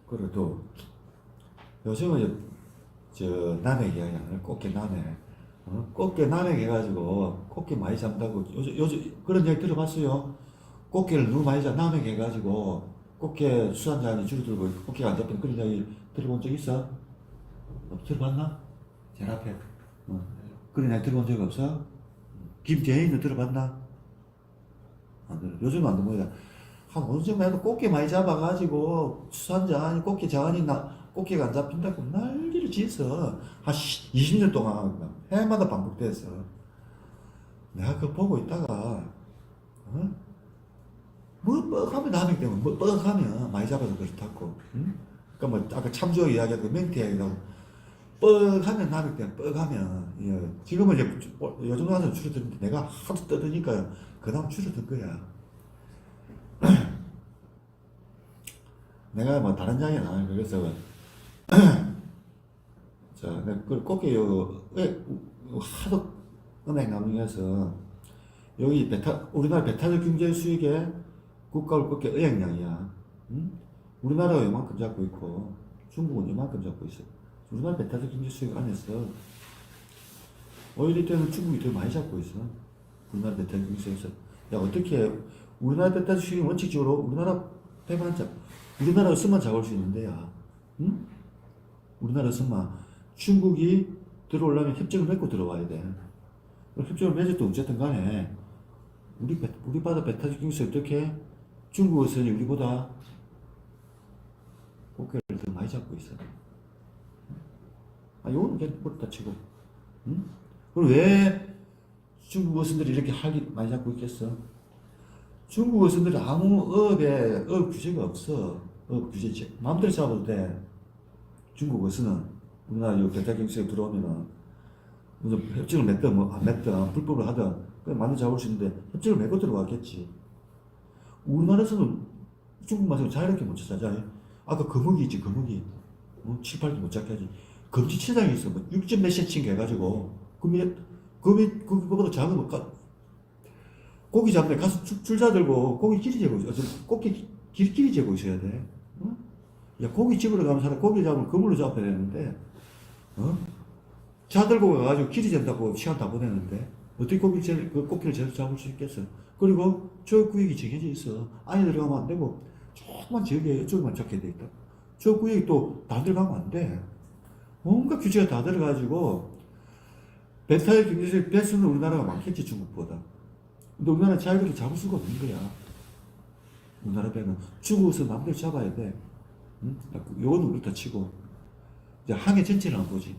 그래도 요즘은 저 남획 이야기하는 꽃게 남획, 꽃게 남획 해가지고 꽃게 많이 잡는다고 요즘 그런 얘기 들어봤어요. 꽃게를 너무 많이 남획 해가지고 꽃게 수산자원이 줄어들고 꽃게가 안 잡히는 그런 이야기 들어본 적 있어? 들어봤나? 제일 앞에. 그런 이야기 들어본 적 없어? 김재인도 들어봤나? 안 들어. 요즘은 안 들어보냐. 한 언제만 해도 꽃게 많이 잡아가지고 수산자원이 꽃게 자원이 꽃게가 안 잡힌다고 난리를 지었어. 한 20년 동안 해마다 반복됐어. 내가 그거 보고 있다가 어? 뭐 뻑하면 남의 때문에 뭐 뻑하면 많이 잡아서 그렇다고. 응? 그러니까 뭐 아까 참조어 이야기하고 멘트 이야기하고 뻑하면 남의 때문에 뻑하면 예. 지금은 이제 요즘 와서 줄어드는데 내가 하도 떠드니까 그다음 줄어든 거야. 내가 뭐 다른 이야기는 안 해. 그래서 자, 내가 그 꽃게 왜 하도 은행 남중에서 여기 우리나라 배타적 경제 수익의 국가를 꽃게 의약량이야. 응? 우리나라가 이만큼 잡고 있고 중국은 이만큼 잡고 있어. 우리나라 배타적 경제 수익 안에서 오히려 때는 중국이 더 많이 잡고 있어. 우리나라 배타적 경제 수익에서. 야, 어떻게 우리나라 배타적 수익은 원칙적으로 우리나라 배만 잡, 우리나라 어선만 잡을 수 있는데, 야. 응? 우리나라 어선만. 중국이 들어오려면 협정을 맺고 들어와야 돼. 협정을 맺었든 어쨌든 간에 우리 바다 배타적 경제 어떻게 중국 어선이 우리보다 고개를 더 많이 잡고 있어. 아, 요거는 그냥 그렇다 치고. 응? 그럼 왜 중국 어선들이 이렇게 할기 많이 잡고 있겠어? 중국 어선들이 아무 업 규제가 없어. 업 규제, 마음대로 잡아도 돼. 중국 어선은 우리나라 요 배타적 경제에 들어오면은 무슨 협정을 맺든 뭐 안 맺든 불법을 하든 그냥 많이 잡을 수 있는데 협정을 맺고 들어왔겠지. 우리나라에서는 중국 맛을 자유롭게 못 찾아요. 아까 거북이 있지, 거북이. 7, 8도 못 잡게 하지. 검지치장이 있어. 뭐 6점 몇 cm 해가지고. 그거보다 작은 뭐, 고기 잡는데 가서 줄자 들고 고기 길이 재고 있어. 고기 길이 재고 있어야 돼. 어? 야, 고기 집으러 가면 사람 고기 잡으면 그물로 잡아야 되는데, 자 들고 가가지고 길이 잰다고 시간 다 보내는데, 어떻게 그 고기를 제대로 잡을 수 있겠어? 그리고 저 구역이 정해져 있어. 안에 들어가면 안 되고, 조금만 저기에 이쪽만 잡게 돼 있다. 저 구역이 또 다 들어가면 안 돼. 뭔가 규제가 다 들어가지고, 배타의 경제적 배수는 우리나라가 많겠지, 중국보다. 근데 우리나라는 자유롭게 잡을 수가 없는 거야. 우리나라 배는. 중국에서 마음대로 잡아야 돼. 응? 요거는 그렇다 치고. 이제 항해 전체를 한번 보지.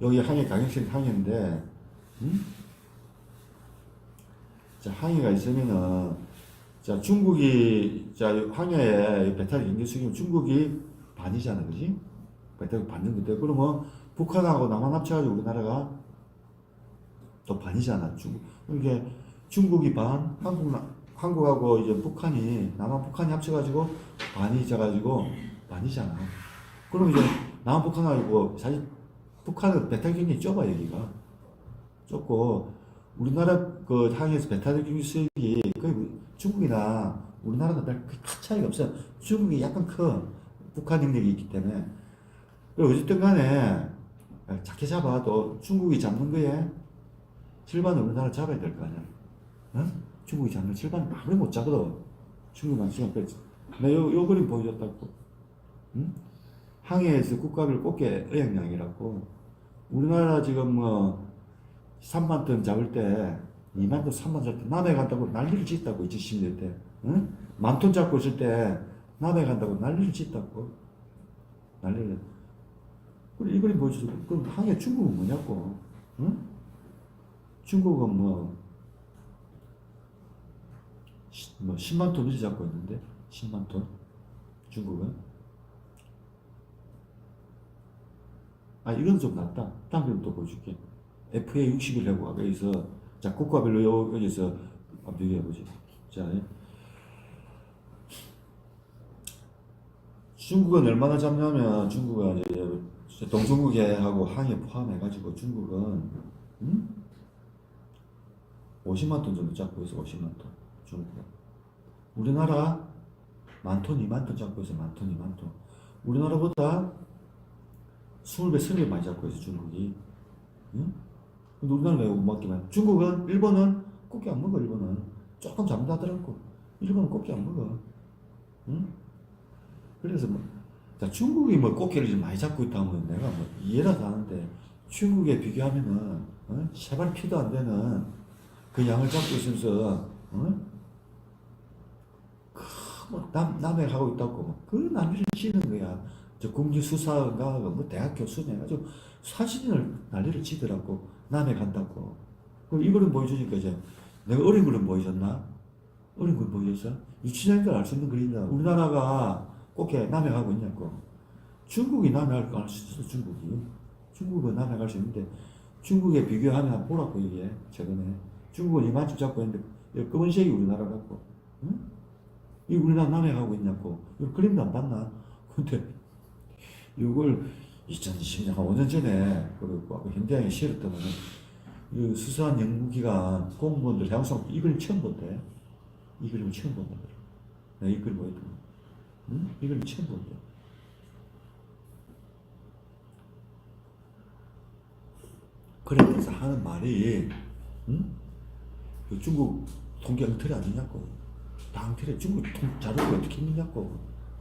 여기 항해 강역식 항해인데, 응? 자, 항해가 있으면은, 자, 중국이, 자, 항해에 배탈 경제 수익이면 중국이 반이잖아, 그지? 배탈 반 정도 돼. 그러면 북한하고 남한 합쳐가지고 우리나라가 또 반이잖아, 중국. 이게 중국이 반, 한국하고 이제 북한이, 남한 북한이 합쳐가지고 반이 져가지고 반이잖아. 그럼 이제 남한 북한하고 사실 북한은 배탈 경쟁이 좁아, 여기가. 좁고, 우리나라 그 항해에서 배탈 경쟁 수익이 거의 중국이나 우리나라가 큰 차이가 없어. 중국이 약간 커. 북한 능력이 있기 때문에. 그리고 어쨌든 간에 작게 잡아도 중국이 잡는 거에 절반은 우리나라 잡아야 될 거 아니야. 어? 중국이 잡는 절반 아무리 못 잡아도 중국만 시간 뺐지. 내가 요 그림 보여줬다고. 응? 항해에서 국가별 꽃게 의약량이라고. 우리나라 지금 뭐 3만 톤 잡을 때 2만 톤, 3만 잡을 때 남해 간다고 난리를 짓다고 2010년 때. 응? 만 톤 잡고 있을 때 남해 간다고 난리를 짓다고. 난리를. 그래, 이 그림 보여줘서 그럼 항해 중국은 뭐냐고. 응? 중국은 뭐 10만 톤 이제 잡고 있는데 10만 톤 중국은. 아, 이건 좀 낫다. 다음 그림 또 보여줄게. FA 60이라고 여기서 자 국가별로 여기서 비교해보지. 자, 중국은 얼마나 잡냐면 중국은 이제 동중국해하고 항해 포함해가지고 중국은 50만 톤 정도 잡고 있어. 50만 톤 중국. 우리나라 만 톤, 2만 톤 잡고 있어. 만 톤, 2만 톤. 우리나라보다 20배, 30배 많이 잡고 있어, 중국이. 응? 근데 우리나라는 왜 못 먹기만? 중국은, 일본은 꽃게 안 먹어, 일본은. 조금 잡는다더라고. 일본은 꽃게 안 먹어. 응? 그래서 뭐, 자, 중국이 뭐 꽃게를 좀 많이 잡고 있다면 내가 뭐 이해라도 하는데, 중국에 비교하면은, 세발 피도 안 되는 그 양을 잡고 있으면서, 뭐 남해 하고 있다고, 그 난리를 치는 거야. 저 국립수사가 뭐 대학 교수네 가지고 사진을 난리를 치더라고. 남해 간다고. 그럼 이거를 보여주니까 이제 내가 어린 거를 보여줬나? 어린 걸 보여줬어? 유치장인 알 수 있는 그림이다. 우리나라가 꽃게 남해 가고 있냐고. 중국이 남해 갈 수 있어, 중국이. 중국은 남해 갈 수 있는데, 중국에 비교하면 한번 보라고, 이게, 최근에. 중국은 이만큼 잡고 있는데, 검은색이 우리나라 같고, 응? 이 우리나라 남해 가고 있냐고. 이거 그림도 안 봤나? 근데, 이걸 2020년, 한 5년 전에, 그 현대양에 실었던 거는, 이 수사한 연구기관 공무원들 해양성 이 그림 처음 본대. 이 그림을 처음 본다. 내가 이 그림 보였던 거. 응? 이 그림 처음 본대. 그러면서 하는 말이, 응? 그 중국 통계 엉터리 아니냐고. 다 엉터리. 중국 자료를 어떻게 믿냐고.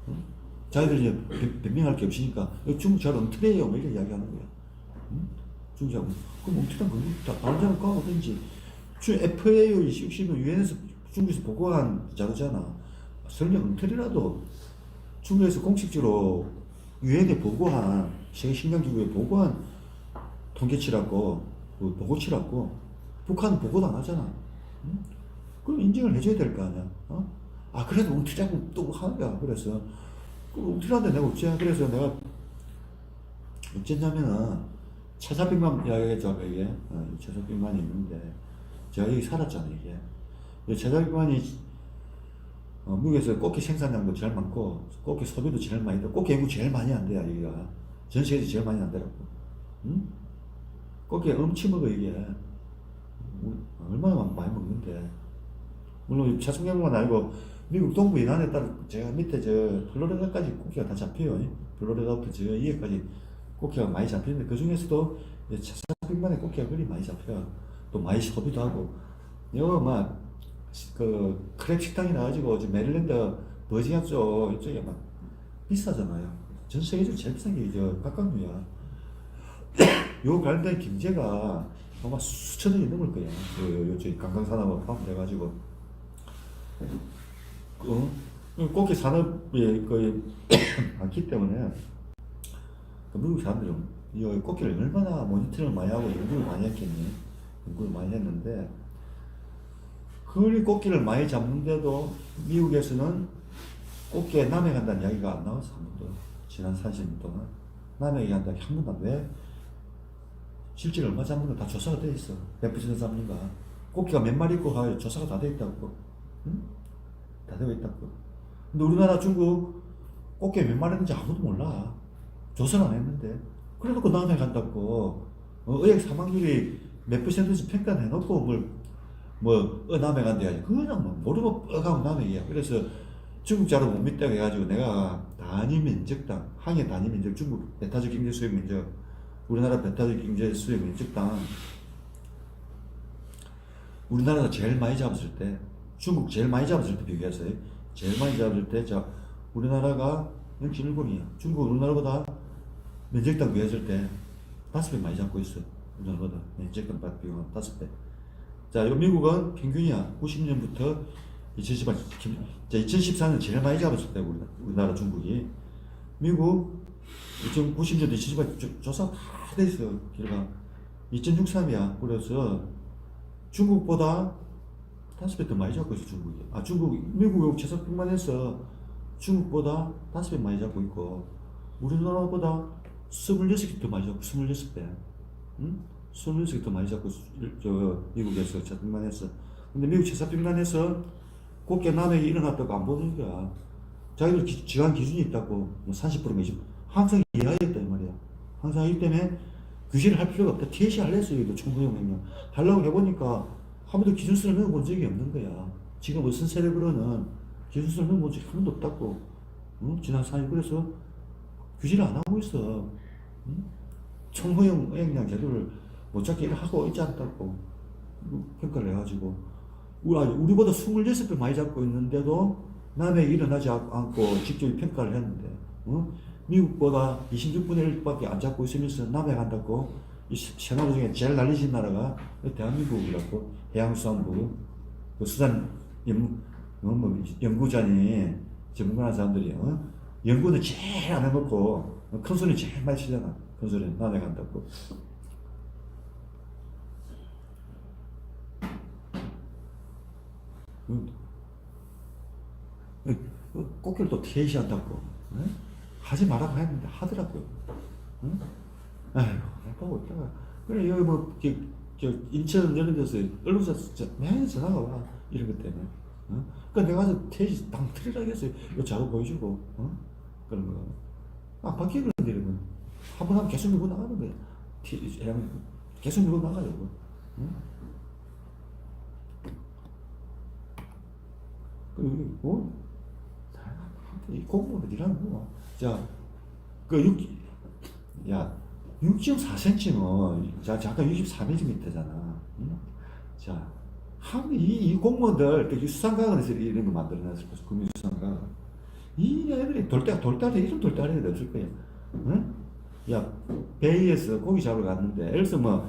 응? 자기들 이제 변명할 게 없으니까 중국 자료 엉터리예요. 뭐 이렇게 이야기하는 거야. 응? 중국 자료. 그럼 엉터리한 거 다른 자료 까오든지. FAO 2010은 유엔에서 중국에서 보고한 자료잖아. 설령 엉터리라도 중국에서 공식적으로 유엔에 보고한 세계식량기구에 보고한 통계치라고, 그 보고치라고. 북한은 보고도 안 하잖아. 응? 그럼 인정을 해줘야 될 거 아니야. 아, 그래도 엉터리라고 또 하는 거야. 그래서, 그 엉터리한데 내가 어째. 그래서 내가 어쨌냐면은, 최사병만 이야기했죠, 이게. 최사병만이 있는데, 제가 여기 살았잖아, 이게. 최사병만이, 미국에서 꽃게 생산량도 제일 많고, 꽃게 소비도 제일 많이 돼. 꽃게 연구 제일 많이 한대요, 여기가. 전 세계에서 제일 많이 한다고. 응? 꽃게 엄청 먹어, 이게. 얼마나 많이 먹는데. 물론 차순경만 아니고 미국 동부 연안에 따라 제가 밑에 저 플로리다까지 꽃게가 다 잡혀요. 플로리다부터 저 위에까지 꽃게가 많이 잡히는데 그 중에서도 차순경만의 꽃게가 그리 많이 잡혀요. 또 많이 소비도 하고. 이거 막그 크랩 식당이 나가지고 저 메릴랜드 버지니아 쪽 이쪽에 막 비싸잖아요. 전 세계적으로 제일 비싼 게 저 각각류야. 요 관련된 경제가 아마 수천억이 넘을 거야. 요쪽 관광산업을 포함돼가지고. 꽃게 산업이 거의 많기 때문에 미국 사람들은 이 꽃게를 얼마나 모니터링을 많이 하고 연구를 많이 했겠니? 연구를 많이 했는데 그리 꽃게를 많이 잡는데도 미국에서는 꽃게 남해 간다는 이야기가 안 나왔어. 한 번도. 지난 30년 동안 남해 간다는 한 번도 안. 왜? 실제로 얼마 잡는 거 다 조사가 돼 있어. 100% 잡는 거. 꽃게가 몇 마리 있고 조사가 다 돼 있다고. 응? 다 되어 있다고. 근데 우리나라, 중국 꽃게 몇 마리인지 아무도 몰라. 조사를 안 했는데. 그래놓고 남해 간다고. 의학 사망률이 몇 %씩 평가해놓고 남해 간대. 그냥 모르고 뻑하고 남해야. 그래서 중국 자료 못 믿다고 해가지고 내가 단위면적당, 항해 단위면적, 중국 배타적 경제 수입 면적, 우리나라 배타적 경제 수입 면적당, 우리나라가 제일 많이 잡았을 때, 중국 제일 많이 잡았을 때 비교했어요. 제일 많이 잡았을 때, 우리나라가 0.10이야. 중국 우리나라보다 면적당 비교했을 때 5배 많이 잡고 있어. 우리나라보다 면적당 비교하면 5배. 자, 미국은 평균이야. 90년부터 2014년 제일 많이 잡았을 때 우리나라 중국이. 미국 2090년도 2018 조사 다 돼 있어. 길가 2.63이야. 그래서 중국보다 5배 더 많이 잡고 있어, 중국이. 미국 최저평만 해서 중국보다 5배 많이 잡고 있고, 우리나라보다 26개 더 많이 잡고, 26배. 응? 26개 더 많이 잡고, 미국에서 최저평만 해서. 근데 미국 최저평만 해서 꽃게 남획이 일어났다고 안 보는 거야. 자기들 지원 기준이 있다고, 30%가 20%. 항상 이하였다, 이 말이야. 항상 하기 때문에 규제를 할 필요가 없다. TSC 할래 했어요, 이거 1900명. 하려고 해보니까 한 번도 기준서를 넣어본 적이 없는 거야. 지금 어떤 세력으로는 기준선을 넘어온 적이 한 번도 없다고. 지난 4일 그래서 규제를 안 하고 있어. 총허용 어획량 제도를 못 찾게 하고 있지 않다고 평가를 해가지고 우리보다 26배 많이 잡고 있는데도 남에게 일어나지 않고 직접 평가를 했는데 미국보다 26분의 1밖에 안 잡고 있으면서 남에 간다고 이 세나라 중에 제일 난리진 나라가 대한민국이라고 해양수산부 그 수산 연구자니 전문가한 사람들이 연구는 제일 안 해놓고 큰 소리 제일 많이 치잖아. 큰 소리 남에 간다고. 꽃게를 또 퇴시한다고 하지 말라고 했는데 하더라고요. 아이고 보고 있다가 그래 여기 저 인천 이런 데서 언론사 매일 전화가 와 이런 것 때문에. 그러니까 내가 가서 퇴시 당 틀리라고 했어요. 이거 자료 보여주고 그런 거. 안 바뀌거든 이러면 한 번 하면 계속 밀고 나가는 거야. 계속 밀고 나가려고. 그리고 이 공무원은 이라는 거. 자, 야, 6.4cm면, 자, 잠깐 64mm 잖아. 자, 이 공무원들, 수상가학원에서 이런 거 만들어놨을 거야. 국민수상가학원. 이 애들이 돌다리, 이런 돌다리가 없을 거야. 응? 야, 베이에서 고기 잡으러 갔는데, 예를 들어서 뭐,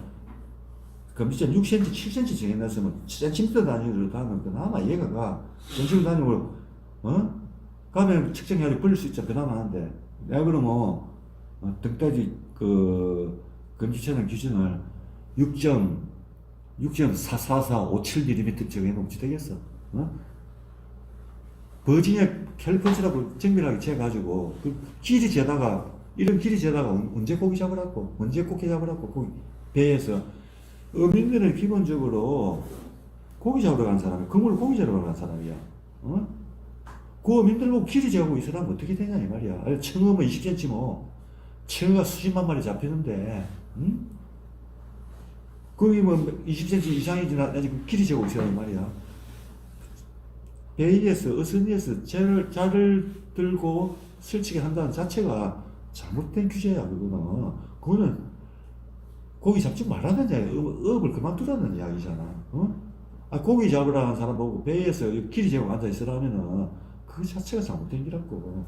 금지점 6cm, 7cm 정해놨으면, 센티미터 단위로 가면, 그나마 얘가 가. 센티미터 단위로, 가면 측정해가지고 벌릴 수 있잖아. 그나마 하는데. 내가 그러면, 등까지 금지체는 기준을 6.44457mm 정해놓지 되겠어. 버지니아 캘리포니아라고 정밀하게 재가지고, 길이 재다가, 이런 길이 재다가 언제 고기 잡으라고, 언제 꽃게 잡으라고, 고기, 배에서. 어민들은 기본적으로 고기 잡으러 가는 사람이야. 그물 고기 잡으러 가는 사람이야. 그 어민들 보고 길이 재고 있으라면 어떻게 되냐, 이 말이야. 청어면 20cm 뭐. 청어가 수십만 마리 잡히는데, 거기 뭐 20cm 이상이 지나야지 길이 재고 있으란 말이야. 베이에서, 어선위에서 자를 들고 설치게 한다는 자체가 잘못된 규제야, 그거는 고기 잡지 말라는 이야기, 업을 그만두라는 이야기잖아. 고기 잡으라는 사람 보고 배에서 길이 재고 앉아있으라면은 그 자체가 잘못된 기라고.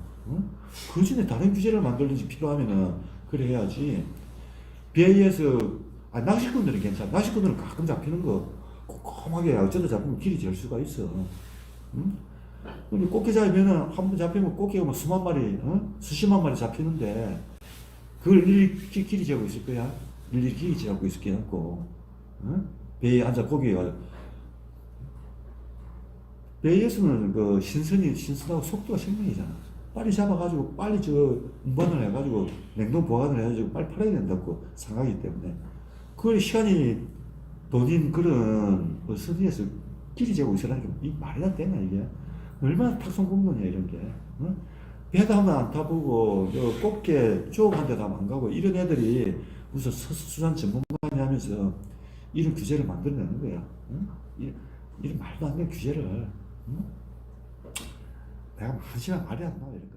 그 전에 다른 규제를 만들든지 필요하면은 그래 해야지. 배에서 낚시꾼들은 괜찮아. 낚시꾼들은 가끔 잡히는 거 꼼꼼하게 어쩌다 잡으면 길이 잴 수가 있어. 근데 꽃게 잡으면은 한 번 잡히면 꽃게가 뭐 수만 마리, 수십만 마리 잡히는데 그걸 일일이 길이 재고 있을 거야. 일일이 길이 재고 있을 게 없고. 배에 앉아 고기 배에서는 그 신선하고 속도가 생명이잖아. 빨리 잡아가지고 빨리 운반을 해가지고 냉동 보관을 해가지고 빨리 팔아야 된다고 생각하기 때문에 그 시간이 돈인 그런 어선위에서 길이 재고 있으라는 게 말이 안 되나 이게. 얼마나 탁송공론이야 이런 게. 배다 하면 안 타보고 꽃게 쪽 한 데도 안 가고 이런 애들이 무슨 수산 전문가니 하면서 이런 규제를 만들어내는 거야. 이런 말도 안 되는 규제를. 내가 한 시간 말이 안 나와 이런 거.